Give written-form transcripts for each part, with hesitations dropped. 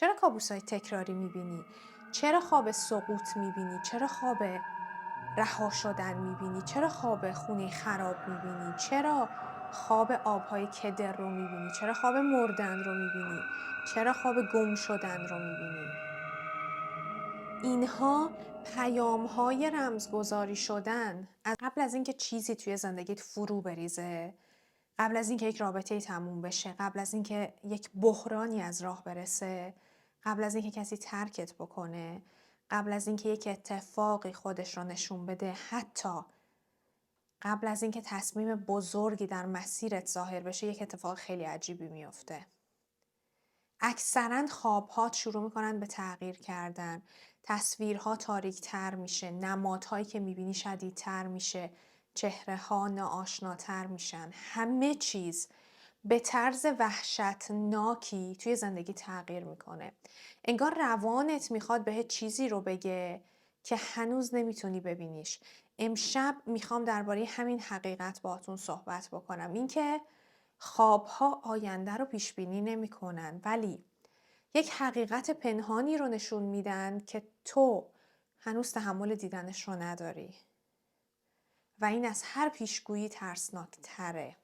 چرا کابوس‌های تکراری می‌بینی؟ چرا خواب سقوط می‌بینی؟ چرا خواب رها شدن می‌بینی؟ چرا خواب خونه خراب می‌بینی؟ چرا خواب آب‌های کدر رو می‌بینی؟ چرا خواب مردن رو می‌بینی؟ چرا خواب گم شدن رو می‌بینی؟ اینها پیام‌های رمزگذاری شدن از قبل از اینکه چیزی توی زندگیت فرو بریزه، قبل از اینکه یک رابطه تموم بشه، قبل از اینکه یک بحرانی از راه برسه، قبل از اینکه کسی ترکت بکنه، قبل از اینکه یک اتفاقی خودش رو نشون بده، حتی قبل از اینکه تصمیم بزرگی در مسیرت ظاهر بشه، یک اتفاق خیلی عجیبی میفته. اکثرا خواب‌هات شروع میکنن به تغییر کردن، تصویرها تاریک‌تر میشه، نمادهایی که میبینی شدیدتر میشه، چهره‌ها ناآشناتر میشن، همه چیز به طرز وحشتناکی توی زندگی تغییر میکنه. انگار روانت میخواد بهت چیزی رو بگه که هنوز نمیتونی ببینیش. امشب میخوام درباره همین حقیقت باهاتون صحبت بکنم. اینکه خوابها آینده رو پیش بینی نمیکنن، ولی یک حقیقت پنهانی رو نشون میدن که تو هنوز تحمل دیدنش رو نداری و این از هر پیشگویی ترسناک تره.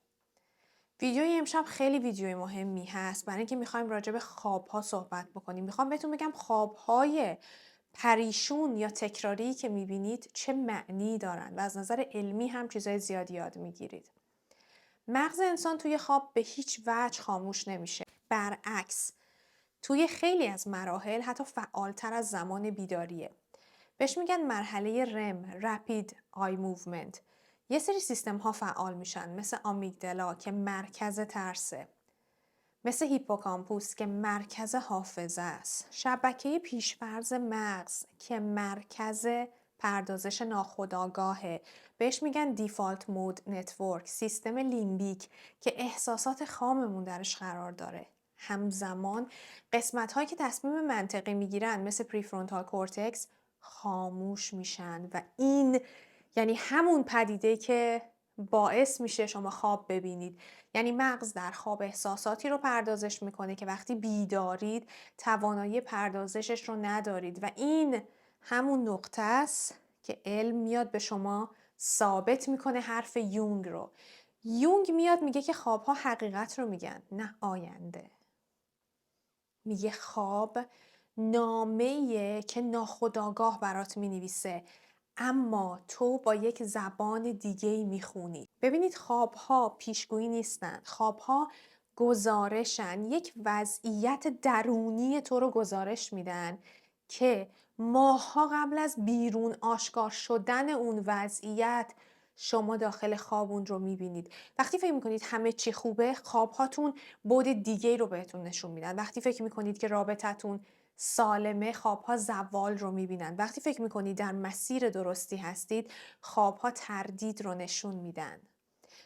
ویدیوی امشب خیلی ویدیوی مهمی هست برای اینکه میخوایم راجع به خوابها صحبت بکنیم. میخوام بهتون بگم خوابهای پریشون یا تکراری که میبینید چه معنی دارن و از نظر علمی هم چیزای زیادی یاد میگیرید. مغز انسان توی خواب به هیچ وجه خاموش نمیشه. برعکس توی خیلی از مراحل حتی فعالتر از زمان بیداریه. بهش میگن مرحله رم Rapid Eye Movement. یه سری سیستم ها فعال میشن مثل آمیگدالا که مرکز ترسه، مثل هیپوکامپوس که مرکز حافظه است، شبکه پیشفرض مغز که مرکز پردازش ناخودآگاهه، بهش میگن دیفالت مود نتورک، سیستم لیمبیک که احساسات خاممون درش قرار داره. همزمان قسمت هایی که تصمیم منطقی میگیرن مثل پریفرونتال کورتکس خاموش میشن و این یعنی همون پدیده که باعث میشه شما خواب ببینید. یعنی مغز در خواب احساساتی رو پردازش میکنه که وقتی بیدارید توانایی پردازشش رو ندارید و این همون نقطه است که علم میاد به شما ثابت میکنه حرف یونگ رو. یونگ میاد میگه که خوابها حقیقت رو میگن، نه آینده. میگه خواب نامه‌ایه که ناخودآگاه برات مینویسه، اما تو با یک زبان دیگه‌ای میخونی. ببینید خوابها پیشگویی نیستن. خوابها گزارشن. یک وضعیت درونی تو رو گزارش میدن که ماه‌ها قبل از بیرون آشکار شدن اون وضعیت شما داخل خواب اون رو میبینید. وقتی فکر میکنید همه چی خوبه، خوابهاتون بعد دیگه رو بهتون نشون میدن. وقتی فکر میکنید که رابطتون سالمه، خوابها زوال رو میبینن. وقتی فکر میکنید در مسیر درستی هستید، خوابها تردید رو نشون میدن.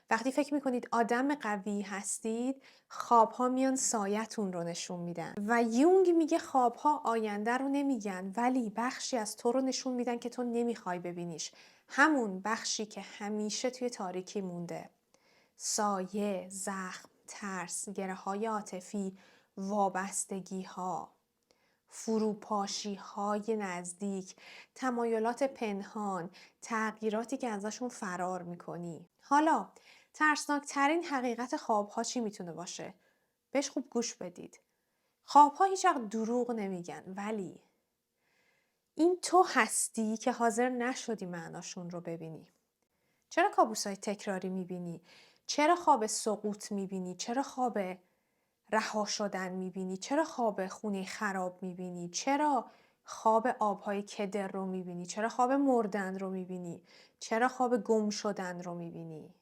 وقتی فکر میکنید آدم قوی هستید، خوابها میان سایتون رو نشون میدن. و یونگ میگه خوابها آینده رو نمیگن، ولی بخشی از تو رو نشون میدن که تو نمیخوای ببینیش. همون بخشی که همیشه توی تاریکی مونده. سایه، زخم، ترس، گره‌های عاطفی، وابستگی‌ها، فروپاشی‌های نزدیک، تمایلات پنهان، تغییراتی که ازشون فرار میکنی. حالا ترسناکترین حقیقت خوابها چی میتونه باشه؟ بهش خوب گوش بدید. خوابها هیچ وقت دروغ نمیگن، ولی این تو هستی که حاضر نشدی معناشون رو ببینی. چرا کابوس‌های تکراری میبینی؟ چرا خواب سقوط میبینی؟ چرا خواب رها شدن میبینی؟ چرا خواب خونه خراب میبینی؟ چرا خواب آبهای کدر رو میبینی؟ چرا خواب مردن رو میبینی؟ چرا خواب گم شدن رو میبینی؟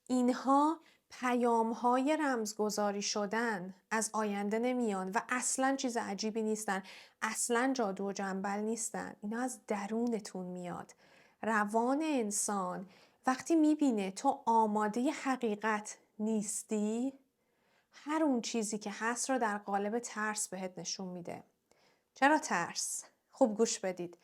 اینها پیام‌های رمزگذاری شدن از آینده نمیان و اصلاً چیز عجیبی نیستن. اصلاً جادو و جنبل نیستن. اینا از درونتون میاد. روان انسان وقتی میبینه تو آماده حقیقت نیستی، هر اون چیزی که هست رو در قالب ترس بهت نشون میده. چرا ترس؟ خوب گوش بدید.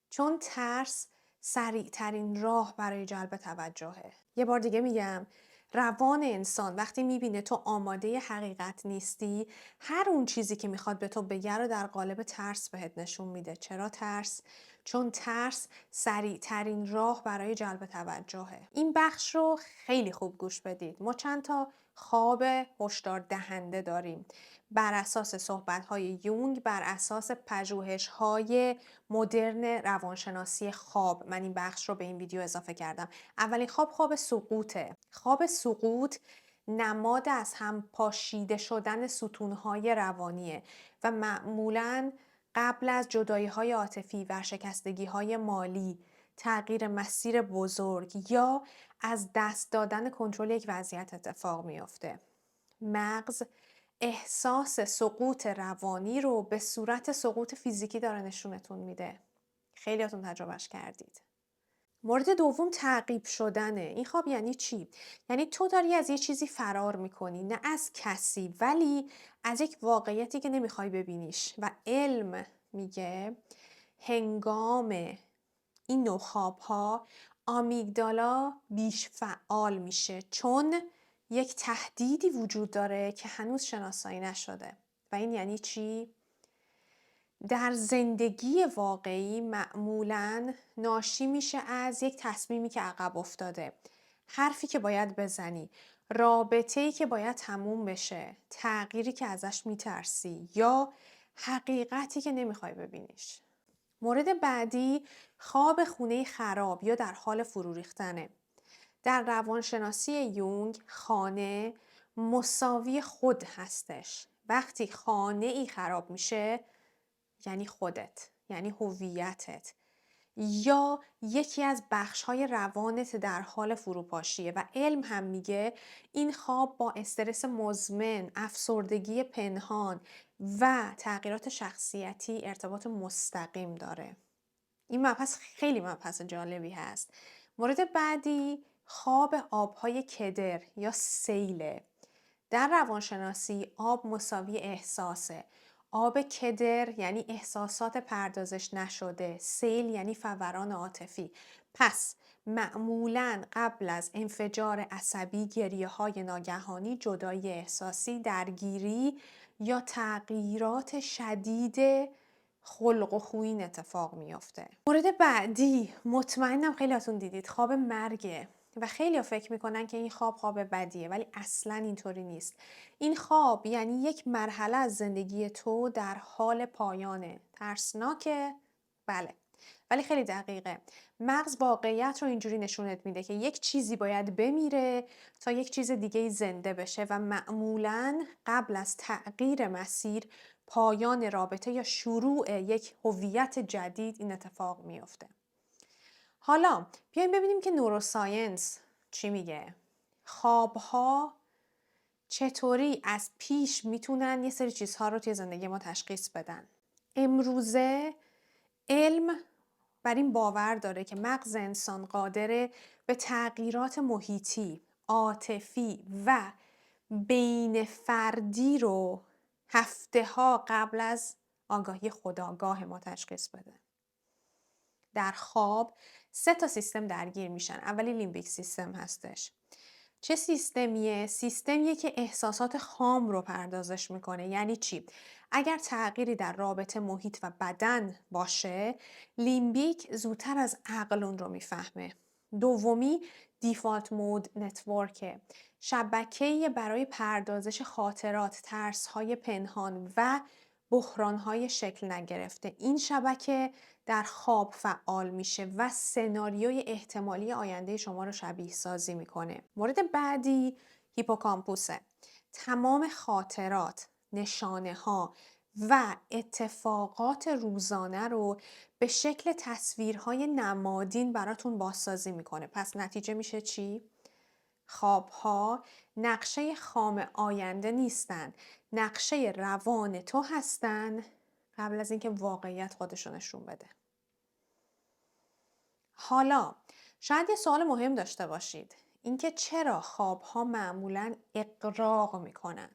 چون ترس سریع ترین راه برای جلب توجهه. یه بار دیگه میگم، روان انسان وقتی میبینه تو آماده حقیقت نیستی، هر اون چیزی که میخواد به تو بگه رو در قالب ترس بهت نشون میده. چرا ترس؟ چون ترس سریع ترین راه برای جلب توجهه. این بخش رو خیلی خوب گوش بدید. ما چند تا خواب هشدار دهنده داریم بر اساس صحبت‌های یونگ، بر اساس پژوهش‌های مدرن روانشناسی خواب. من این بخش رو به این ویدیو اضافه کردم. اولین خواب سقوطه. خواب سقوط نماد از هم پاشیده شدن ستون‌های روانیه و معمولاً قبل از جدایی‌های عاطفی، ورشکستگی‌های مالی، تغییر مسیر بزرگ یا از دست دادن کنترل یک وضعیت اتفاق میفته. مغز احساس سقوط روانی رو به صورت سقوط فیزیکی داره نشونتون میده. خیلیاتون تجربهش کردید. مورد دوم تعقیب شدنه. این خواب یعنی چی؟ یعنی تو داری از یه چیزی فرار میکنی، نه از کسی ولی از یک واقعیتی که نمیخوای ببینیش و علم میگه هنگام این نوع خواب‌ها آمیگدالا بیش فعال میشه چون یک تهدیدی وجود داره که هنوز شناسایی نشده. و این یعنی چی؟ در زندگی واقعی معمولاً ناشی میشه از یک تصمیمی که عقب افتاده، حرفی که باید بزنی، رابطه‌ای که باید تموم بشه، تغییری که ازش میترسی یا حقیقتی که نمیخوای ببینیش. مورد بعدی خواب خونه خراب یا در حال فرو ریختنه. در روانشناسی یونگ خانه مساوی خود هستش. وقتی خانه ای خراب میشه یعنی خودت، یعنی هویتت یا یکی از بخش‌های روانت در حال فروپاشیه و علم هم میگه این خواب با استرس مزمن، افسردگی پنهان و تغییرات شخصیتی ارتباط مستقیم داره. این مبحث خیلی مبحث جالبی هست. مورد بعدی خواب آب‌های کدر یا سیله. در روانشناسی آب مساوی احساسه. آب کدر یعنی احساسات پردازش نشده، سیل یعنی فوران عاطفی. پس معمولاً قبل از انفجار عصبی، گریه‌های ناگهانی، جدایی احساسی، درگیری یا تغییرات شدید خلق و خویین اتفاق میافته. مورد بعدی مطمئنم خیلیاتون دیدید خواب مرگه و خیلی فکر میکنن که این خواب بدیه ولی اصلا اینطوری نیست. این خواب یعنی یک مرحله از زندگی تو در حال پایانه. ترسناکه؟ بله. ولی خیلی دقیقه. مغز واقعیت رو اینجوری نشونت میده که یک چیزی باید بمیره تا یک چیز دیگه زنده بشه و معمولاً قبل از تغییر مسیر، پایان رابطه یا شروع یک هویت جدید این اتفاق میفته. حالا بیایم ببینیم که نوروساینس چی میگه. خوابها چطوری از پیش میتونن یه سری چیزها رو توی زندگی ما تشخیص بدن. امروزه علم بر این باور داره که مغز انسان قادره به تغییرات محیطی، عاطفی و بین فردی رو هفته‌ها قبل از آگاهی خودآگاه ما تشخیص بده. در خواب 3 تا سیستم درگیر میشن. اولی لیمبیک سیستم هستش. چه سیستمیه؟ سیستمیه که احساسات خام رو پردازش میکنه. یعنی چی؟ اگر تغییری در رابطه، محیط و بدن باشه، لیمبیک زودتر از عقل اون رو میفهمه. دومی دیفالت مود نتورکه. شبکه‌ای برای پردازش خاطرات، ترس‌های پنهان و بحران‌های شکل نگرفته. این شبکه در خواب فعال میشه و سناریوی احتمالی آینده شما رو شبیه سازی میکنه. مورد بعدی هیپوکامپوسه. تمام خاطرات، نشانه ها و اتفاقات روزانه رو به شکل تصویرهای نمادین براتون بازسازی میکنه. پس نتیجه میشه چی؟ خوابها نقشه خام آینده نیستن، نقشه روان تو هستن قبل از اینکه واقعیت خودشو نشون بده. حالا شاید یه سوال مهم داشته باشید، اینکه چرا خوابها معمولاً اغراق میکنن؟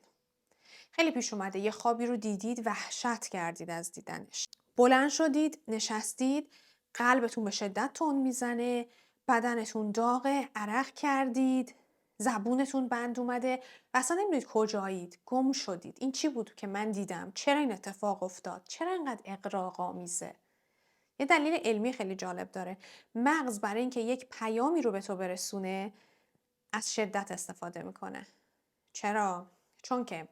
خیلی پیش اومده یه خوابی رو دیدید، وحشت کردید از دیدنش، بلند شدید، نشستید، قلبتون به شدت تند میزنه، بدنتون داغه، عرق کردید، زبونتون بند اومده و اصلا نمیدونید کجایید، گم شدید. این چی بود که من دیدم؟ چرا این اتفاق افتاد؟ چرا اینقدر اغراق‌آمیزه؟ یه دلیل علمی خیلی جالب داره. مغز برای اینکه یک پیامی رو به تو برسونه از شدت استفاده میکنه. چرا؟ چون که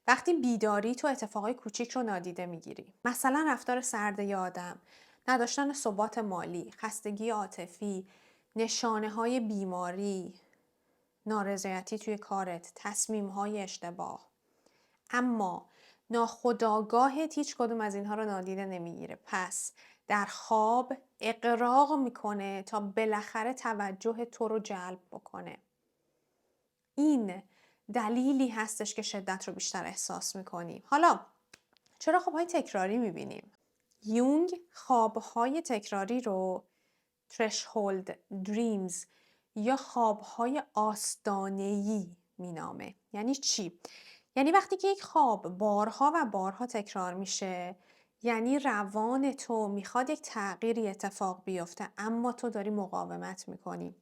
وقتی بیداری تو اتفاقای کوچیک رو نادیده میگیری. مثلا رفتار سرد یه آدم، نداشتن ثبات مالی، خستگی عاطفی، نشانه های بیماری، نارضایتی توی کارت، تصمیم های اشتباه. اما ناخودآگاهت هیچ کدوم از اینها رو نادیده نمیگیره. پس در خواب اغراق میکنه تا بالاخره توجه تو رو جلب بکنه. این دلیلی هستش که شدت رو بیشتر احساس میکنیم. حالا چرا خوابهای تکراری میبینیم؟ یونگ خوابهای تکراری رو threshold dreams یا خوابهای آستانه‌ای مینامه. یعنی چی؟ یعنی وقتی که یک خواب بارها و بارها تکرار میشه، یعنی روان تو میخواد یک تغییری اتفاق بیفته اما تو داری مقاومت میکنی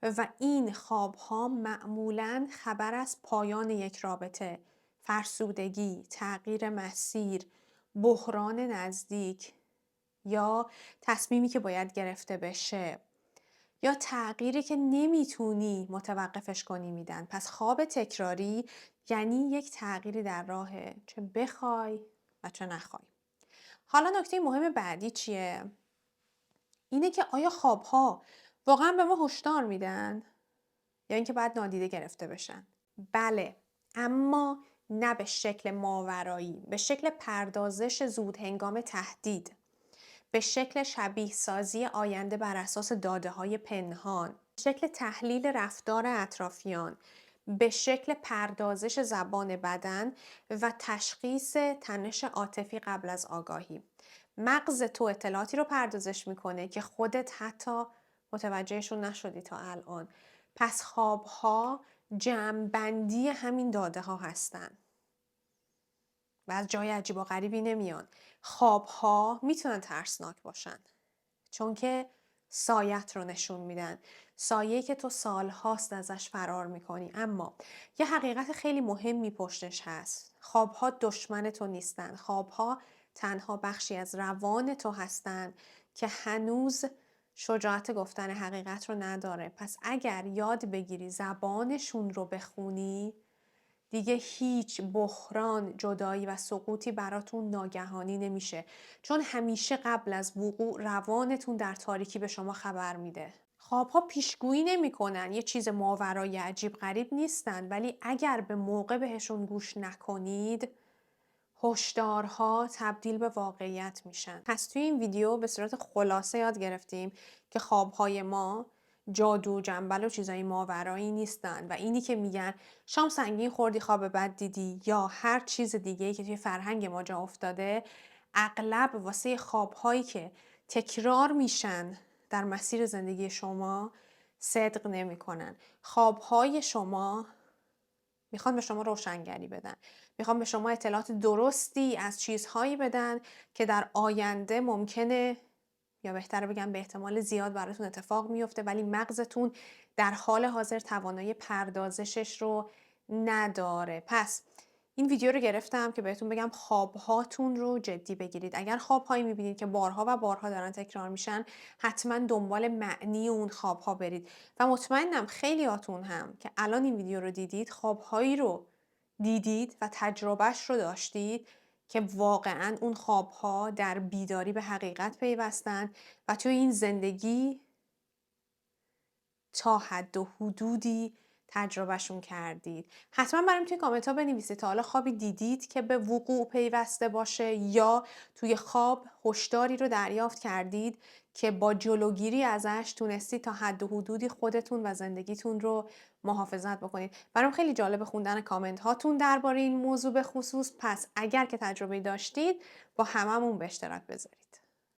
و این خوابها معمولاً خبر از پایان یک رابطه، فرسودگی، تغییر مسیر، بحران نزدیک یا تصمیمی که باید گرفته بشه یا تغییری که نمیتونی متوقفش کنی میدن. پس خواب تکراری یعنی یک تغییری در راهه، چه بخوای و چه نخوای. حالا نکته مهم بعدی چیه؟ اینه که آیا خوابها واقعا به ما هشدار میدن یا اینکه باید نادیده گرفته بشن؟ بله، اما نه به شکل ماورایی، به شکل پردازش زود هنگام تهدید، به شکل شبیه سازی آینده بر اساس داده های پنهان، به شکل تحلیل رفتار اطرافیان، به شکل پردازش زبان بدن و تشخیص تنش عاطفی قبل از آگاهی. مغز تو اطلاعاتی رو پردازش میکنه که خودت حتی متوجهشون نشدی تا الان. پس خوابها جمع‌بندی همین داده ها هستن و از جای عجیب و غریبی نمیان. خوابها میتونن ترسناک باشن چون که سایت رو نشون میدن، سایه‌ای که تو سالهاست ازش فرار میکنی. اما یه حقیقت خیلی مهمی پشتش هست. خوابها دشمن تو نیستن. خوابها تنها بخشی از روان تو هستن که هنوز شجاعت گفتن حقیقت رو نداره. پس اگر یاد بگیری زبانشون رو بخونی، دیگه هیچ بحران، جدایی و سقوطی براتون ناگهانی نمیشه، چون همیشه قبل از وقوع روانتون در تاریکی به شما خبر میده. خوابها پیشگویی نمیکنن، یه چیز ماورای عجیب غریب نیستن، ولی اگر به موقع بهشون گوش نکنید، هشدارها تبدیل به واقعیت میشن. پس توی این ویدیو به صورت خلاصه یاد گرفتیم که خوابهای ما جادو، جنبل و چیزای ماورایی نیستن و اینی که میگن شام سنگین خوردی خواب بد دیدی یا هر چیز دیگه‌ای که توی فرهنگ ما جا افتاده، اغلب واسه خوابهایی که تکرار میشن در مسیر زندگی شما صدق نمیکنن. خوابهای شما میخوان به شما روشنگری بدن، میخوان به شما اطلاعات درستی از چیزهایی بدن که در آینده ممکنه، یا بهتره بگم به احتمال زیاد براتون اتفاق میفته، ولی مغزتون در حال حاضر توانایی پردازشش رو نداره. پس این ویدیو رو گرفتم که بهتون بگم خوابهاتون رو جدی بگیرید. اگر خوابهایی میبینید که بارها و بارها دارن تکرار میشن، حتما دنبال معنی اون خوابها برید و مطمئنم خیلیاتون هم که الان این ویدیو رو دیدید خوابهایی رو دیدید و تجربهش رو داشتید که واقعا اون خوابها در بیداری به حقیقت پیوستن و توی این زندگی تا حد و حدودی تجربهشون کردید. حتما برام توی کامنت ها بنویسید تا حالا خوابی دیدید که به وقوع پیوسته باشه یا توی خواب هشداری رو دریافت کردید که با جلوگیری ازش تونستید تا حد و حدودی خودتون و زندگیتون رو محافظت بکنید. برام خیلی جالب خوندن کامنت هاتون درباره این موضوع به خصوص. پس اگر که تجربه داشتید با هممون به اشتراک بذارید.